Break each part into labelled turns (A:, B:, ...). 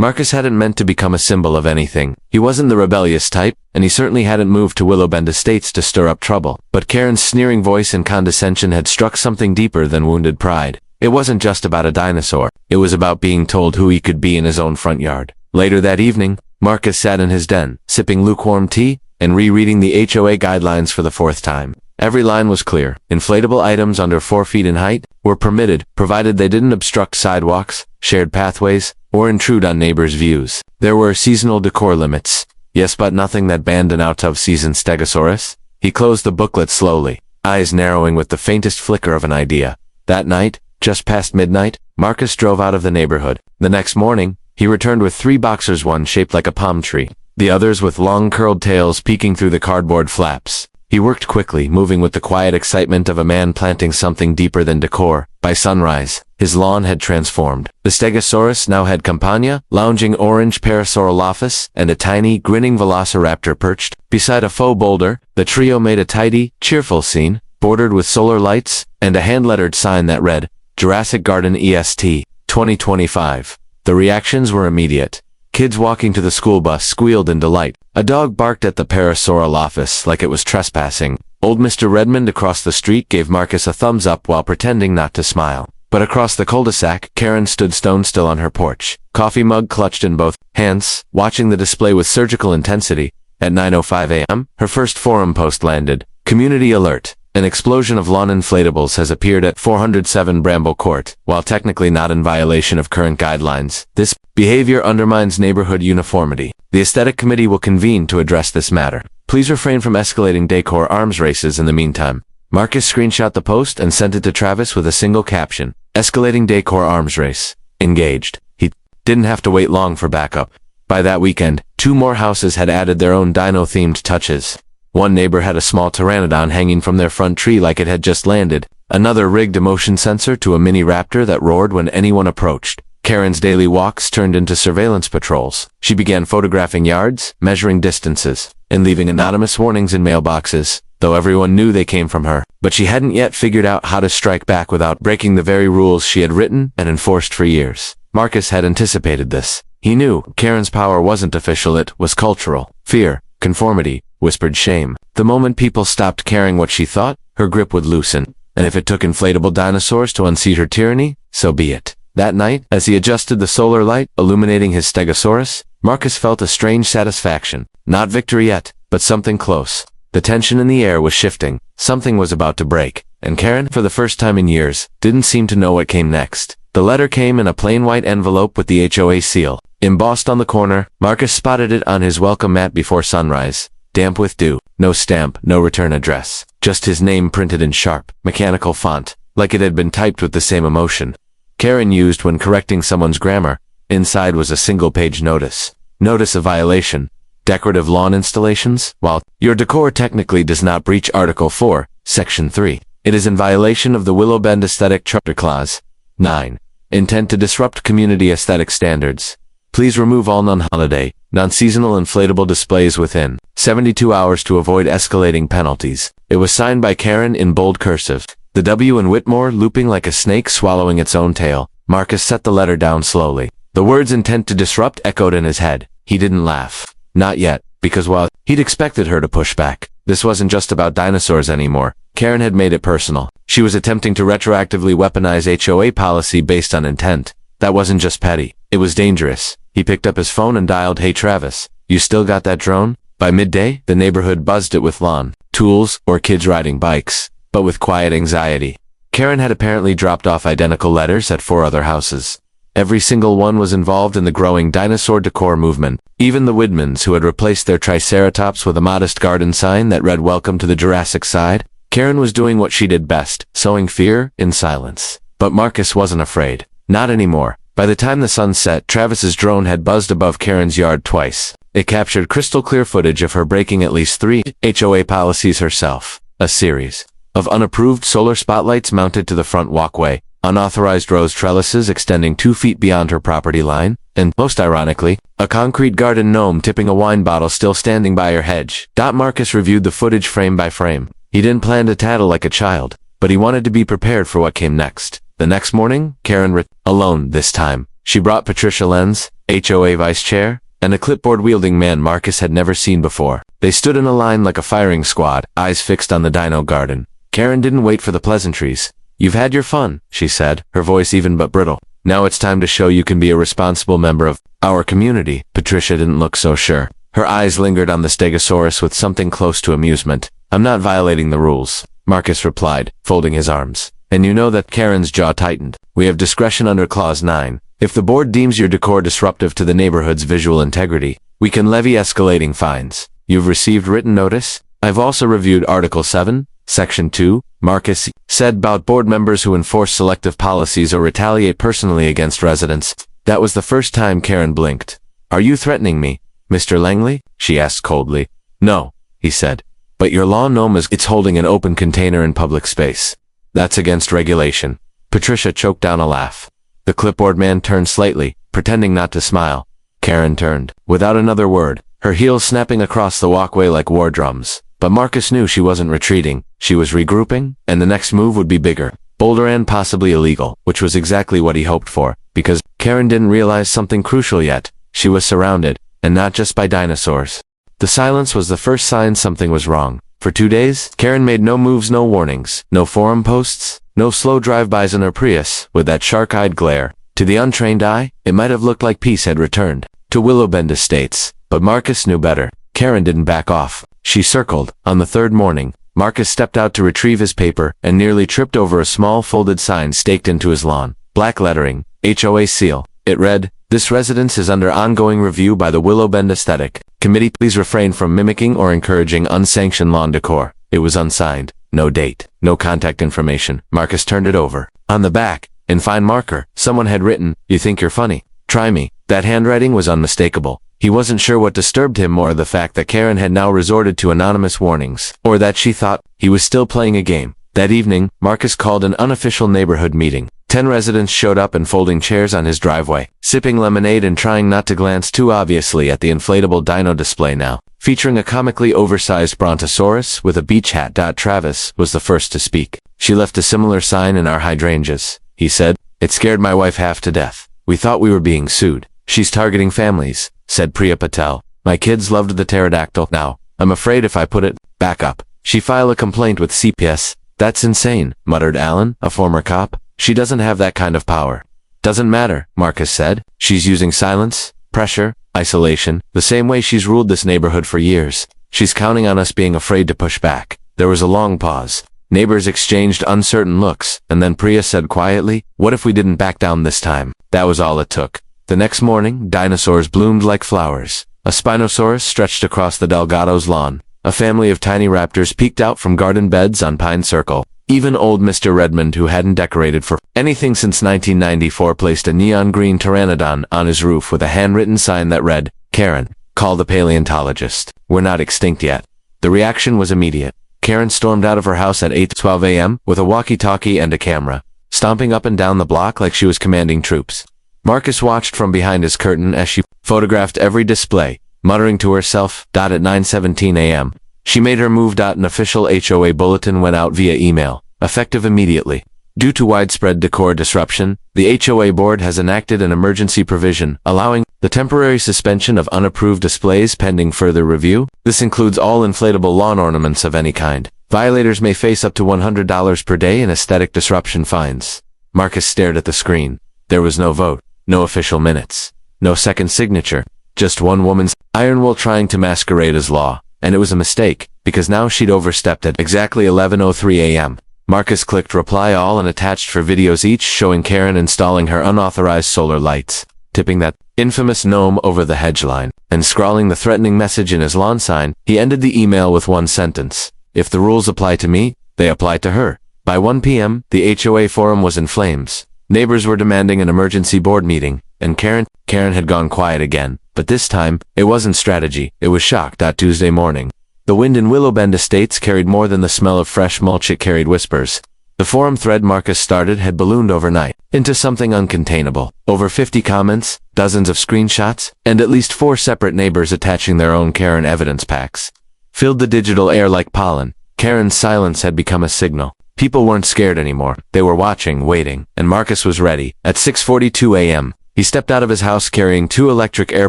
A: Marcus hadn't meant to become a symbol of anything. He wasn't the rebellious type, and he certainly hadn't moved to Willowbend Estates to stir up trouble. But Karen's sneering voice and condescension had struck something deeper than wounded pride. It wasn't just about a dinosaur. It was about being told who he could be in his own front yard. Later that evening, Marcus sat in his den, sipping lukewarm tea and rereading the HOA guidelines for the 4th time. Every line was clear. Inflatable items under 4 feet in height were permitted, provided they didn't obstruct sidewalks, shared pathways, or intrude on neighbors' views. There were seasonal decor limits. Yes, but nothing that banned an out-of-season stegosaurus. He closed the booklet slowly, eyes narrowing with the faintest flicker of an idea. That night, just past midnight, Marcus drove out of the neighborhood. The next morning, he returned with 3 boxers, one shaped like a palm tree, the others with long curled tails peeking through the cardboard flaps. He worked quickly, moving with the quiet excitement of a man planting something deeper than decor. By sunrise, his lawn had transformed. The Stegosaurus now had Campania, lounging orange Parasaurolophus, and a tiny, grinning Velociraptor perched beside a faux boulder. The trio made a tidy, cheerful scene, bordered with solar lights, and a hand-lettered sign that read, Jurassic Garden EST, 2025. The reactions were immediate. Kids walking to the school bus squealed in delight. A dog barked at the Parasaurolophus like it was trespassing. Old Mr. Redmond across the street gave Marcus a thumbs up while pretending not to smile. But across the cul-de-sac, Karen stood stone still on her porch, coffee mug clutched in both hands, watching the display with surgical intensity. At 9:05 a.m., her first forum post landed. Community alert. An explosion of lawn inflatables has appeared at 407 Bramble Court. While technically not in violation of current guidelines, this behavior undermines neighborhood uniformity. The Aesthetic Committee will convene to address this matter. Please refrain from escalating Decor arms races in the meantime. Marcus screenshot the post and sent it to Travis with a single caption. Escalating Decor arms race. Engaged. He didn't have to wait long for backup. By that weekend, 2 more houses had added their own dino-themed touches. One neighbor had a small pteranodon hanging from their front tree like it had just landed. Another rigged a motion sensor to a mini raptor that roared when anyone approached. Karen's daily walks turned into surveillance patrols. She began photographing yards, measuring distances, and leaving anonymous warnings in mailboxes, though everyone knew they came from her. But she hadn't yet figured out how to strike back without breaking the very rules she had written and enforced for years. Marcus had anticipated this. He knew Karen's power wasn't official, it was cultural. Fear, conformity, whispered shame. The moment people stopped caring what she thought, her grip would loosen. And if it took inflatable dinosaurs to unseat her tyranny, so be it. That night, as he adjusted the solar light illuminating his Stegosaurus, Marcus felt a strange satisfaction. Not victory yet, but something close. The tension in the air was shifting. Something was about to break. And Karen, for the first time in years, didn't seem to know what came next. The letter came in a plain white envelope with the HOA seal. Embossed on the corner, Marcus spotted it on his welcome mat before sunrise. Damp with dew. No stamp, no return address. Just his name printed in sharp, mechanical font, like it had been typed with the same emotion Karen used when correcting someone's grammar. Inside was a single-page notice. Notice of violation. Decorative lawn installations. While your decor technically does not breach Article 4, Section 3, it is in violation of the Willowbend Aesthetic Charter Clause 9. Intent to disrupt community aesthetic standards. Please remove all non-holiday, non-seasonal inflatable displays within 72 hours to avoid escalating penalties. It was signed by Karen in bold cursive. The W in Whitmore looping like a snake swallowing its own tail. Marcus set the letter down slowly. The words intent to disrupt echoed in his head. He didn't laugh. Not yet, because while he'd expected her to push back, this wasn't just about dinosaurs anymore. Karen had made it personal. She was attempting to retroactively weaponize HOA policy based on intent. That wasn't just petty. It was dangerous. He picked up his phone and dialed, "Hey Travis, you still got that drone?" By midday, the neighborhood buzzed it with lawn, tools, or kids riding bikes, but with quiet anxiety. Karen had apparently dropped off identical letters at 4 other houses. Every single one was involved in the growing dinosaur decor movement. Even the Widmans, who had replaced their Triceratops with a modest garden sign that read "Welcome to the Jurassic Side." Karen was doing what she did best, sowing fear in silence. But Marcus wasn't afraid. Not anymore. By the time the sun set, Travis's drone had buzzed above Karen's yard twice. It captured crystal-clear footage of her breaking at least 3 HOA policies herself. A series of unapproved solar spotlights mounted to the front walkway, unauthorized rose trellises extending 2 feet beyond her property line, and, most ironically, a concrete garden gnome tipping a wine bottle still standing by her hedge. Marcus reviewed the footage frame by frame. He didn't plan to tattle like a child, but he wanted to be prepared for what came next. The next morning, Karen alone this time. She brought Patricia Lenz, HOA vice chair, and a clipboard-wielding man Marcus had never seen before. They stood in a line like a firing squad, eyes fixed on the dino garden. Karen didn't wait for the pleasantries. "You've had your fun," she said, her voice even but brittle. "Now it's time to show you can be a responsible member of our community." Patricia didn't look so sure. Her eyes lingered on the stegosaurus with something close to amusement. "I'm not violating the rules," Marcus replied, folding his arms. "And you know that." Karen's jaw tightened. "We have discretion under Clause 9. If the board deems your decor disruptive to the neighborhood's visual integrity, we can levy escalating fines. You've received written notice? I've also reviewed Article 7, Section 2, Marcus said, about board members who enforce selective policies or retaliate personally against residents. That was the first time Karen blinked. "Are you threatening me, Mr. Langley?" she asked coldly. "No," he said. "But your lawn gnome it's holding an open container in public space. That's against regulation." Patricia choked down a laugh. The clipboard man turned slightly, pretending not to smile. Karen turned, without another word, her heels snapping across the walkway like war drums. But Marcus knew she wasn't retreating, she was regrouping, and the next move would be bigger, bolder and possibly illegal, which was exactly what he hoped for, because Karen didn't realize something crucial yet. She was surrounded, and not just by dinosaurs. The silence was the first sign something was wrong. For 2 days, Karen made no moves, no warnings, no forum posts, no slow drive-bys in her Prius, with that shark-eyed glare. To the untrained eye, it might have looked like peace had returned to Willowbend Estates, but Marcus knew better. Karen didn't back off. She circled. On the third morning, Marcus stepped out to retrieve his paper and nearly tripped over a small folded sign staked into his lawn. Black lettering, HOA seal. It read, "This residence is under ongoing review by the Willowbend Aesthetic Committee. Please refrain from mimicking or encouraging unsanctioned lawn decor." It was unsigned. No date, no contact information. Marcus turned it over. On the back, in fine marker, someone had written, "You think you're funny? Try me." That handwriting was unmistakable. He wasn't sure what disturbed him more, the fact that Karen had now resorted to anonymous warnings, or that she thought he was still playing a game. That evening, Marcus called an unofficial neighborhood meeting. 10 residents showed up in folding chairs on his driveway, sipping lemonade and trying not to glance too obviously at the inflatable dino display now, featuring a comically oversized brontosaurus with a beach hat. Travis was the first to speak. "She left a similar sign in our hydrangeas," he said. "It scared my wife half to death. We thought we were being sued." "She's targeting families," said Priya Patel. "My kids loved the pterodactyl. Now, I'm afraid if I put it back up, she file a complaint with CPS." "That's insane," muttered Alan, a former cop. "She doesn't have that kind of power." "Doesn't matter," Marcus said. "She's using silence, pressure, isolation, the same way she's ruled this neighborhood for years. She's counting on us being afraid to push back." There was a long pause. Neighbors exchanged uncertain looks, and then Priya said quietly, "What if we didn't back down this time?" That was all it took. The next morning, dinosaurs bloomed like flowers. A Spinosaurus stretched across the Delgado's lawn. A family of tiny raptors peeked out from garden beds on Pine Circle. Even old Mr. Redmond, who hadn't decorated for anything since 1994, placed a neon green pteranodon on his roof with a handwritten sign that read, "Karen, call the paleontologist. We're not extinct yet." The reaction was immediate. Karen stormed out of her house at 8:12 a.m. with a walkie-talkie and a camera, stomping up and down the block like she was commanding troops. Marcus watched from behind his curtain as she photographed every display, muttering to herself. At 9:17 a.m., she made her move. An official HOA bulletin went out via email, effective immediately. Due to widespread decor disruption, the HOA board has enacted an emergency provision allowing the temporary suspension of unapproved displays pending further review. This includes all inflatable lawn ornaments of any kind. Violators may face up to $100 per day in aesthetic disruption fines. Marcus stared at the screen. There was no vote. No official minutes. No second signature. Just one woman's iron will trying to masquerade as law. And it was a mistake, because now she'd overstepped at exactly 11:03 a.m. Marcus clicked reply all and attached 4 videos each showing Karen installing her unauthorized solar lights, tipping that infamous gnome over the hedge line, and scrawling the threatening message in his lawn sign. He ended the email with one sentence. "If the rules apply to me, they apply to her." By 1 p.m., the HOA forum was in flames. Neighbors were demanding an emergency board meeting, and Karen had gone quiet again. But this time, it wasn't strategy, it was shock. Tuesday morning, the wind in Willowbend Estates carried more than the smell of fresh mulch, it carried whispers. The forum thread Marcus started had ballooned overnight into something uncontainable. Over 50 comments, dozens of screenshots, and at least 4 separate neighbors attaching their own Karen evidence packs filled the digital air like pollen. Karen's silence had become a signal. People weren't scared anymore. They were watching, waiting, and Marcus was ready. At 6:42 a.m., He stepped out of his house carrying 2 electric air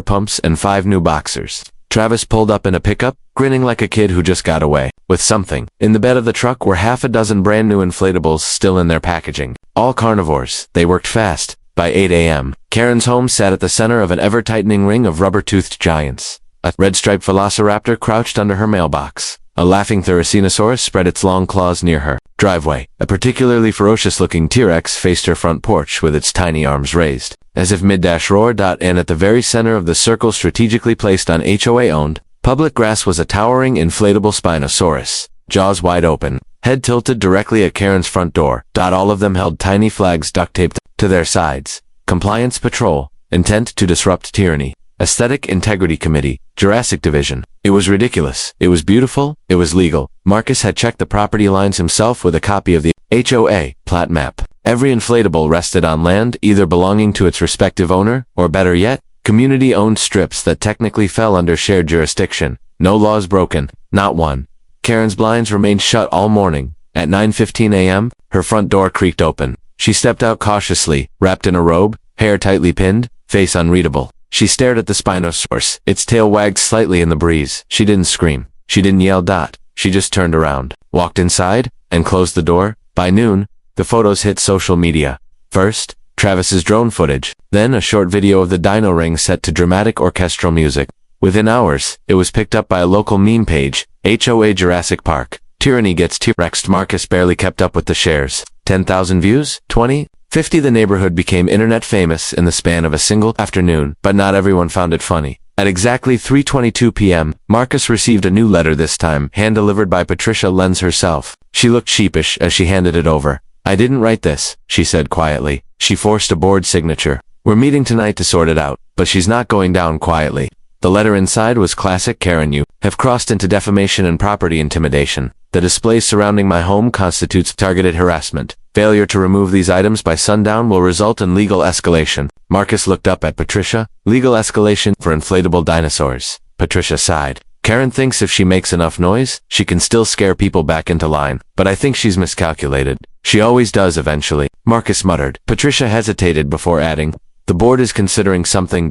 A: pumps and 5 new boxers. Travis pulled up in a pickup, grinning like a kid who just got away with something. In the bed of the truck were half a dozen brand new inflatables still in their packaging. All carnivores. They worked fast. By 8 a.m., Karen's home sat at the center of an ever-tightening ring of rubber-toothed giants. A red-striped velociraptor crouched under her mailbox. A laughing Theracenosaurus spread its long claws near her driveway. A particularly ferocious-looking T-Rex faced her front porch with its tiny arms raised, as if mid-roar. And at the very center of the circle strategically placed on HOA-owned public grass was a towering inflatable Spinosaurus, jaws wide open, head tilted directly at Karen's front door. All of them held tiny flags duct-taped to their sides. Compliance Patrol, intent to disrupt tyranny. Aesthetic Integrity Committee, Jurassic Division. It was ridiculous. It was beautiful. It was legal. Marcus had checked the property lines himself with a copy of the HOA plat map. Every inflatable rested on land either belonging to its respective owner, or better yet, community-owned strips that technically fell under shared jurisdiction. No laws broken. Not one. Karen's blinds remained shut all morning. At 9:15 a.m., her front door creaked open. She stepped out cautiously, wrapped in a robe, hair tightly pinned, face unreadable. She stared at the Spinosaurus. Its tail wagged slightly in the breeze. She didn't scream. She didn't yell. She just turned around, walked inside, and closed the door. By noon, the photos hit social media. First, Travis's drone footage, then a short video of the dino ring set to dramatic orchestral music. Within hours, it was picked up by a local meme page, HOA Jurassic Park. Tyranny gets T-Rexed. Marcus barely kept up with the shares. 10,000 views? 20? 50. The neighborhood became internet famous in the span of a single afternoon, but not everyone found it funny. At exactly 3:22 p.m., Marcus received a new letter, this time hand-delivered by Patricia Lenz herself. She looked sheepish as she handed it over. "I didn't write this," she said quietly. She forced a board signature. "We're meeting tonight to sort it out, but she's not going down quietly." The letter inside was classic Karen. "You have crossed into defamation and property intimidation. The displays surrounding my home constitutes targeted harassment. Failure to remove these items by sundown will result in legal escalation." Marcus looked up at Patricia. "Legal escalation for inflatable dinosaurs." Patricia sighed. "Karen thinks if she makes enough noise, she can still scare people back into line. But I think she's miscalculated. She always does eventually," Marcus muttered. Patricia hesitated before adding, "The board is considering something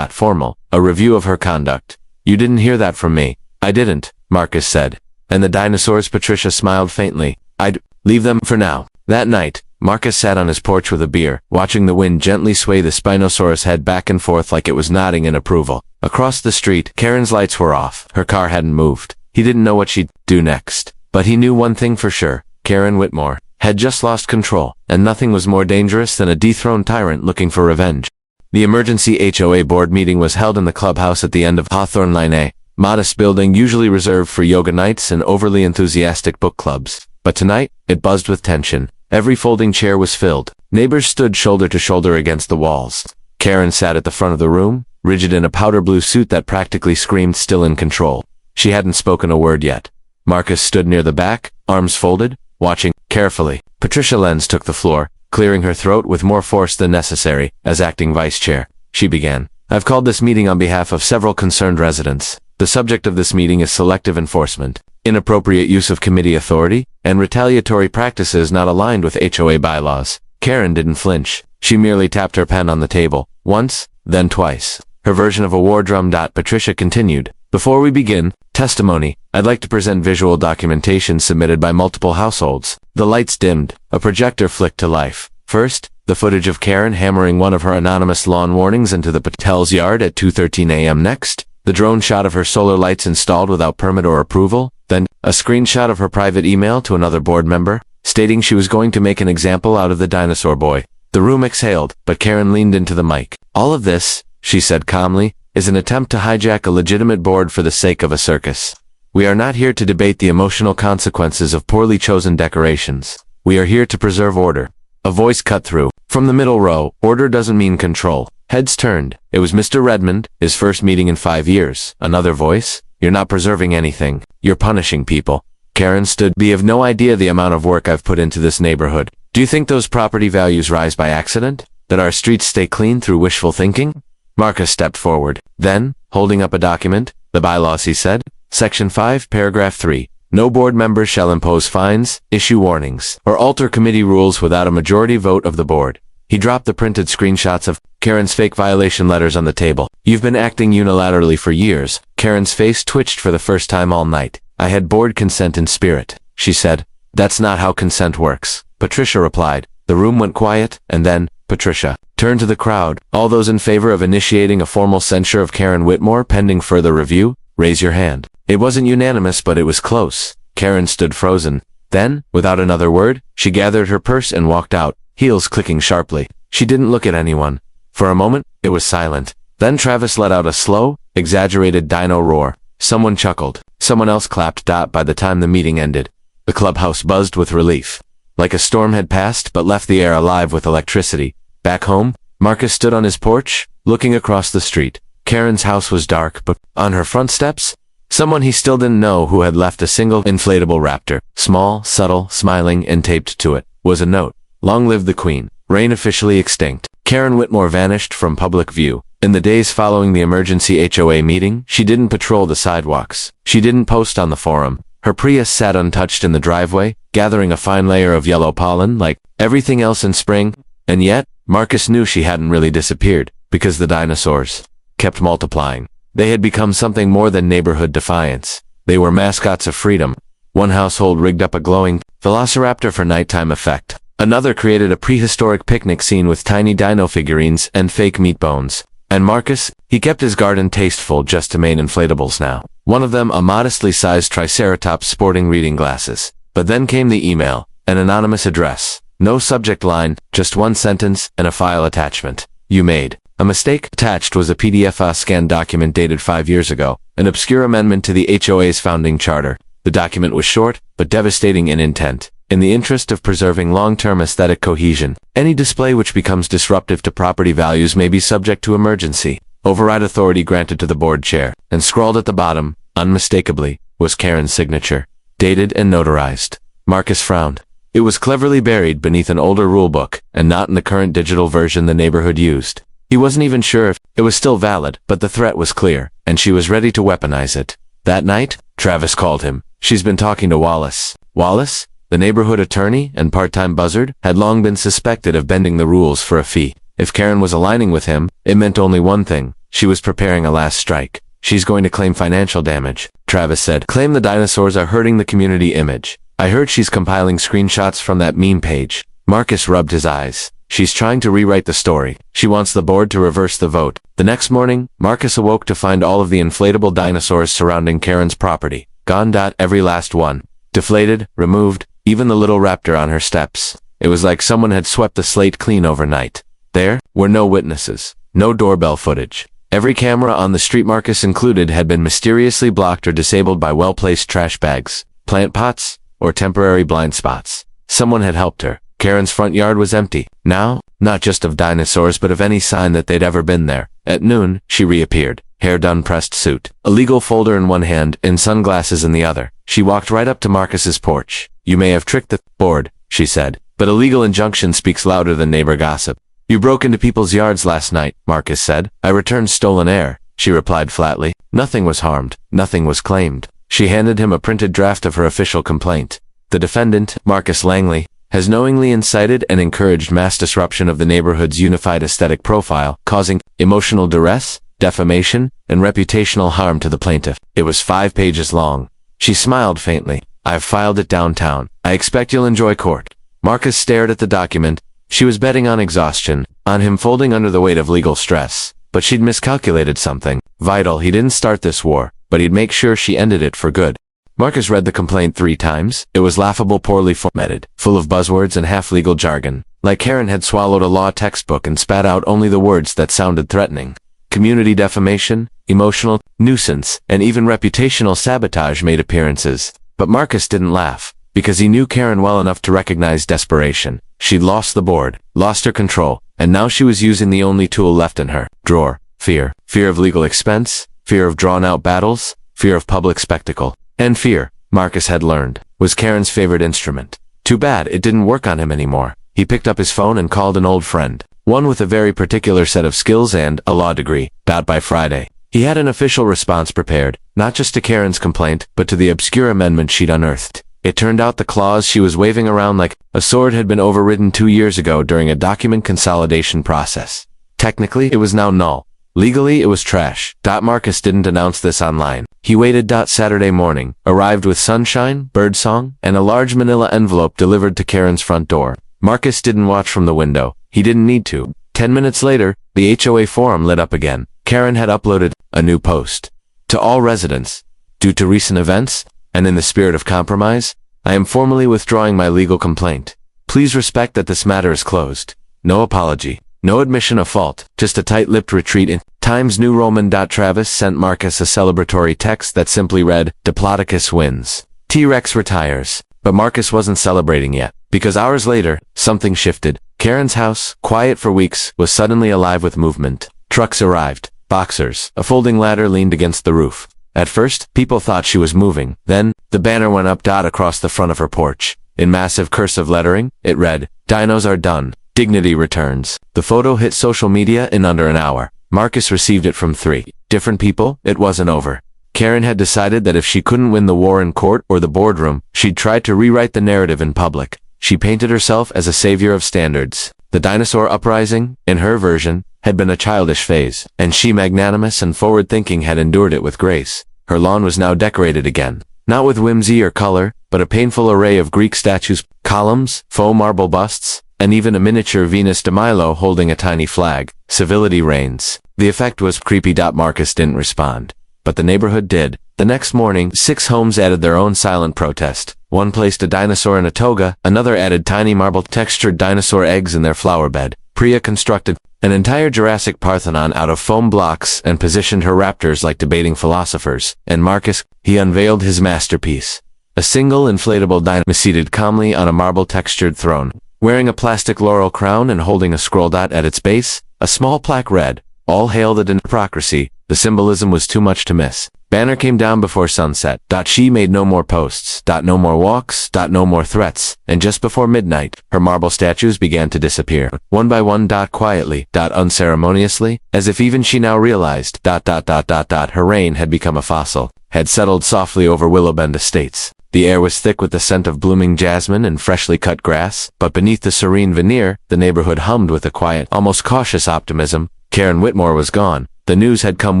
A: formal, a review of her conduct." "You didn't hear that from me." "I didn't," Marcus said. "And the dinosaurs?" Patricia smiled faintly. "I'd leave them for now." That night, Marcus sat on his porch with a beer, watching the wind gently sway the Spinosaurus head back and forth like it was nodding in approval. Across the street, Karen's lights were off. Her car hadn't moved. He didn't know what she'd do next. But he knew one thing for sure. Karen Whitmore had just lost control, and nothing was more dangerous than a dethroned tyrant looking for revenge. The emergency HOA board meeting was held in the clubhouse at the end of Hawthorne Lane, a modest building usually reserved for yoga nights and overly enthusiastic book clubs. But tonight, it buzzed with tension. Every folding chair was filled. Neighbors stood shoulder to shoulder against the walls. Karen sat at the front of the room, rigid in a powder blue suit that practically screamed still in control. She hadn't spoken a word yet. Marcus stood near the back, arms folded, watching carefully. Patricia Lenz took the floor, clearing her throat with more force than necessary. As acting vice chair, she began. "I've called this meeting on behalf of several concerned residents. The subject of this meeting is selective enforcement, inappropriate use of committee authority, and retaliatory practices not aligned with HOA bylaws." Karen didn't flinch. She merely tapped her pen on the table, once, then twice. Her version of a war drum. Patricia continued. "Before we begin testimony, I'd like to present visual documentation submitted by multiple households." The lights dimmed. A projector flicked to life. First, the footage of Karen hammering one of her anonymous lawn warnings into the Patel's yard at 2:13 a.m. Next, the drone shot of her solar lights installed without permit or approval. Then, a screenshot of her private email to another board member, stating she was going to make an example out of the dinosaur boy. The room exhaled, but Karen leaned into the mic. "All of this," she said calmly, "is an attempt to hijack a legitimate board for the sake of a circus. We are not here to debate the emotional consequences of poorly chosen decorations. We are here to preserve order." A voice cut through. From the middle row, "Order doesn't mean control." Heads turned. It was Mr. Redmond, his first meeting in 5 years. Another voice. "You're not preserving anything. You're punishing people." Karen stood. "You have no idea the amount of work I've put into this neighborhood. Do you think those property values rise by accident? That our streets stay clean through wishful thinking?" Marcus stepped forward. Then, holding up a document, "The bylaws," he said. Section 5, paragraph 3. "No board member shall impose fines, issue warnings, or alter committee rules without a majority vote of the board." He dropped the printed screenshots of Karen's fake violation letters on the table. You've been acting unilaterally for years. Karen's face twitched for the first time all night. I had board consent in spirit, she said. That's not how consent works, Patricia replied. The room went quiet, and then, Patricia turned to the crowd. All those in favor of initiating a formal censure of Karen Whitmore pending further review, raise your hand. It wasn't unanimous, but it was close. Karen stood frozen. Then, without another word, she gathered her purse and walked out, heels clicking sharply. She didn't look at anyone. For a moment, it was silent. Then Travis let out a slow, exaggerated dino roar. Someone chuckled. Someone else clapped. By the time the meeting ended, the clubhouse buzzed with relief. Like a storm had passed but left the air alive with electricity. Back home, Marcus stood on his porch, looking across the street. Karen's house was dark, but on her front steps, someone he still didn't know who had left a single inflatable raptor. Small, subtle, smiling, and taped to it was a note. Long live the Queen. Reign officially extinct. Karen Whitmore vanished from public view. In the days following the emergency HOA meeting, she didn't patrol the sidewalks. She didn't post on the forum. Her Prius sat untouched in the driveway, gathering a fine layer of yellow pollen like everything else in spring. And yet, Marcus knew she hadn't really disappeared, because the dinosaurs kept multiplying. They had become something more than neighborhood defiance. They were mascots of freedom. One household rigged up a glowing velociraptor for nighttime effect. Another created a prehistoric picnic scene with tiny dino figurines and fake meat bones. And Marcus, he kept his garden tasteful just to main inflatables now. One of them a modestly sized triceratops sporting reading glasses. But then came the email, an anonymous address. No subject line, just one sentence and a file attachment. You made a mistake. Attached was a PDF scanned document dated 5 years ago, an obscure amendment to the HOA's founding charter. The document was short, but devastating in intent. In the interest of preserving long-term aesthetic cohesion, any display which becomes disruptive to property values may be subject to emergency override authority granted to the board chair. And scrawled at the bottom, unmistakably, was Karen's signature, dated and notarized. Marcus frowned. It was cleverly buried beneath an older rulebook, and not in the current digital version the neighborhood used. He wasn't even sure if it was still valid, but the threat was clear, and she was ready to weaponize it. That night, Travis called him. She's been talking to Wallace. Wallace, the neighborhood attorney and part-time buzzard, had long been suspected of bending the rules for a fee. If Karen was aligning with him, it meant only one thing. She was preparing a last strike. She's going to claim financial damage, Travis said. Claim the dinosaurs are hurting the community image. I heard she's compiling screenshots from that meme page. Marcus rubbed his eyes. She's trying to rewrite the story. She wants the board to reverse the vote. The next morning, Marcus awoke to find all of the inflatable dinosaurs surrounding Karen's property. Gone. Every last one. Deflated, removed, even the little raptor on her steps. It was like someone had swept the slate clean overnight. There were no witnesses. No doorbell footage. Every camera on the street, Marcus included, had been mysteriously blocked or disabled by well-placed trash bags, plant pots, or temporary blind spots. Someone had helped her. Karen's front yard was empty. Now, not just of dinosaurs but of any sign that they'd ever been there. At noon, she reappeared. Hair done, pressed suit. A legal folder in one hand and sunglasses in the other. She walked right up to Marcus's porch. You may have tricked the board, she said, but a legal injunction speaks louder than neighbor gossip. You broke into people's yards last night, Marcus said. I returned stolen air, she replied flatly. Nothing was harmed. Nothing was claimed. She handed him a printed draft of her official complaint. The defendant, Marcus Langley, has knowingly incited and encouraged mass disruption of the neighborhood's unified aesthetic profile, causing emotional duress, defamation, and reputational harm to the plaintiff. It was 5 pages long. She smiled faintly. I've filed it downtown. I expect you'll enjoy court. Marcus stared at the document. She was betting on exhaustion, on him folding under the weight of legal stress. But she'd miscalculated something vital. He didn't start this war, but he'd make sure she ended it for good. Marcus read the complaint 3 times. It was laughable, poorly formatted, full of buzzwords and half-legal jargon. Like Karen had swallowed a law textbook and spat out only the words that sounded threatening. Community defamation, emotional nuisance, and even reputational sabotage made appearances. But Marcus didn't laugh, because he knew Karen well enough to recognize desperation. She'd lost the board, lost her control, and now she was using the only tool left in her drawer. Fear. Fear of legal expense, fear of drawn-out battles, fear of public spectacle. And fear, Marcus had learned, was Karen's favorite instrument. Too bad it didn't work on him anymore. He picked up his phone and called an old friend, one with a very particular set of skills and a law degree. By Friday, he had an official response prepared, not just to Karen's complaint, but to the obscure amendment she'd unearthed. It turned out the clause she was waving around like a sword had been overridden 2 years ago during a document consolidation process. Technically, it was now null. Legally, it was trash. Marcus didn't announce this online. He waited. Saturday morning, arrived with sunshine, birdsong, and a large manila envelope delivered to Karen's front door. Marcus didn't watch from the window. He didn't need to. 10 minutes later, the HOA forum lit up again. Karen had uploaded a new post. To all residents, due to recent events, and in the spirit of compromise, I am formally withdrawing my legal complaint. Please respect that this matter is closed. No apology. No admission of fault. Just a tight-lipped retreat in Times New Roman. Travis sent Marcus a celebratory text that simply read, Diplodocus wins. T-Rex retires. But Marcus wasn't celebrating yet, because hours later, something shifted. Karen's house, quiet for weeks, was suddenly alive with movement. Trucks arrived. Boxers. A folding ladder leaned against the roof. At first, people thought she was moving. Then, the banner went up. Across the front of her porch. In massive cursive lettering, it read, Dinos are done. Dignity returns. The photo hit social media in under an hour. Marcus received it from 3 different people. It wasn't over. Karen had decided that if she couldn't win the war in court or the boardroom, she'd try to rewrite the narrative in public. She painted herself as a savior of standards. The dinosaur uprising, in her version, had been a childish phase, and she, magnanimous and forward-thinking, had endured it with grace. Her lawn was now decorated again. Not with whimsy or color, but a painful array of Greek statues, columns, faux marble busts, and even a miniature Venus de Milo holding a tiny flag. Civility reigns. The effect was creepy. Marcus didn't respond. But the neighborhood did. The next morning, 6 homes added their own silent protest. One placed a dinosaur in a toga, another added tiny marble-textured dinosaur eggs in their flower bed. Priya constructed an entire Jurassic Parthenon out of foam blocks and positioned her raptors like debating philosophers. And Marcus, he unveiled his masterpiece. A single inflatable dinosaur seated calmly on a marble-textured throne, wearing a plastic laurel crown and holding a scroll. At its base, a small plaque read, All hail the Dinocracy. The symbolism was too much to miss. Banner came down before sunset. She made no more posts. No more walks. No more threats. And just before midnight, her marble statues began to disappear. One by one. Quietly. Unceremoniously. As if even she now realized. Her reign had become a fossil. Had settled softly over Willowbend Estates. The air was thick with the scent of blooming jasmine and freshly cut grass. But beneath the serene veneer, the neighborhood hummed with a quiet, almost cautious optimism. Karen Whitmore was gone. The news had come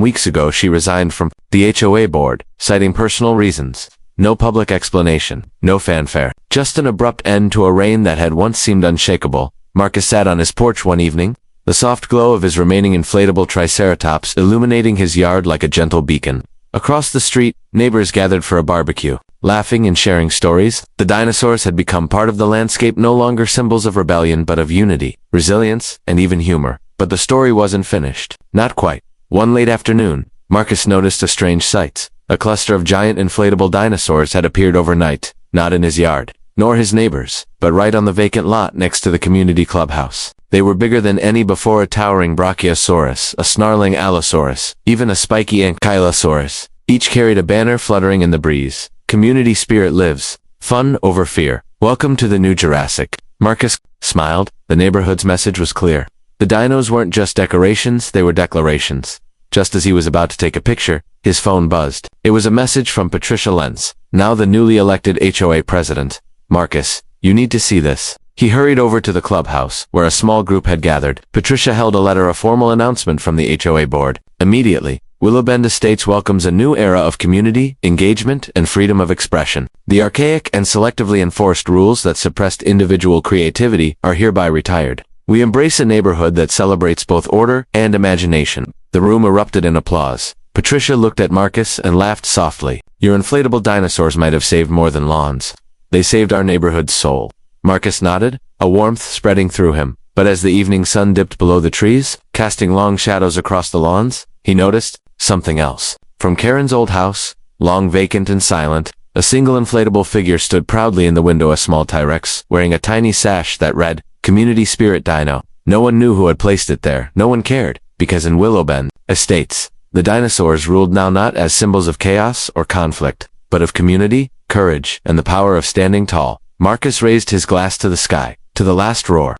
A: weeks ago. She resigned from the HOA board, citing personal reasons. No public explanation, no fanfare, just an abrupt end to a reign that had once seemed unshakable. Marcus sat on his porch one evening, the soft glow of his remaining inflatable triceratops illuminating his yard like a gentle beacon. Across the street, neighbors gathered for a barbecue, laughing and sharing stories. The dinosaurs had become part of the landscape, no longer symbols of rebellion but of unity, resilience, and even humor. But the story wasn't finished. Not quite. One late afternoon, Marcus noticed a strange sight. A cluster of giant inflatable dinosaurs had appeared overnight, not in his yard, nor his neighbors, but right on the vacant lot next to the community clubhouse. They were bigger than any before: a towering Brachiosaurus, a snarling Allosaurus, even a spiky Ankylosaurus. Each carried a banner fluttering in the breeze. Community spirit lives. Fun over fear. Welcome to the new Jurassic. Marcus smiled. The neighborhood's message was clear. The dinos weren't just decorations, they were declarations. Just as he was about to take a picture, his phone buzzed. It was a message from Patricia Lenz, now the newly elected HOA president. Marcus, you need to see this. He hurried over to the clubhouse, where a small group had gathered. Patricia held a letter, a formal announcement from the HOA board. Immediately, Willowbend Estates welcomes a new era of community, engagement, and freedom of expression. The archaic and selectively enforced rules that suppressed individual creativity are hereby retired. We embrace a neighborhood that celebrates both order and imagination. The room erupted in applause. Patricia looked at Marcus and laughed softly. Your inflatable dinosaurs might have saved more than lawns. They saved our neighborhood's soul. Marcus nodded, a warmth spreading through him. But as the evening sun dipped below the trees, casting long shadows across the lawns, he noticed something else. From Karen's old house, long vacant and silent, a single inflatable figure stood proudly in the window, a small T-Rex, wearing a tiny sash that read, Community Spirit Dino. No one knew who had placed it there. No one cared, because in Willowbend Estates, the dinosaurs ruled now not as symbols of chaos or conflict, but of community, courage, and the power of standing tall. Marcus raised his glass to the sky, to the last roar.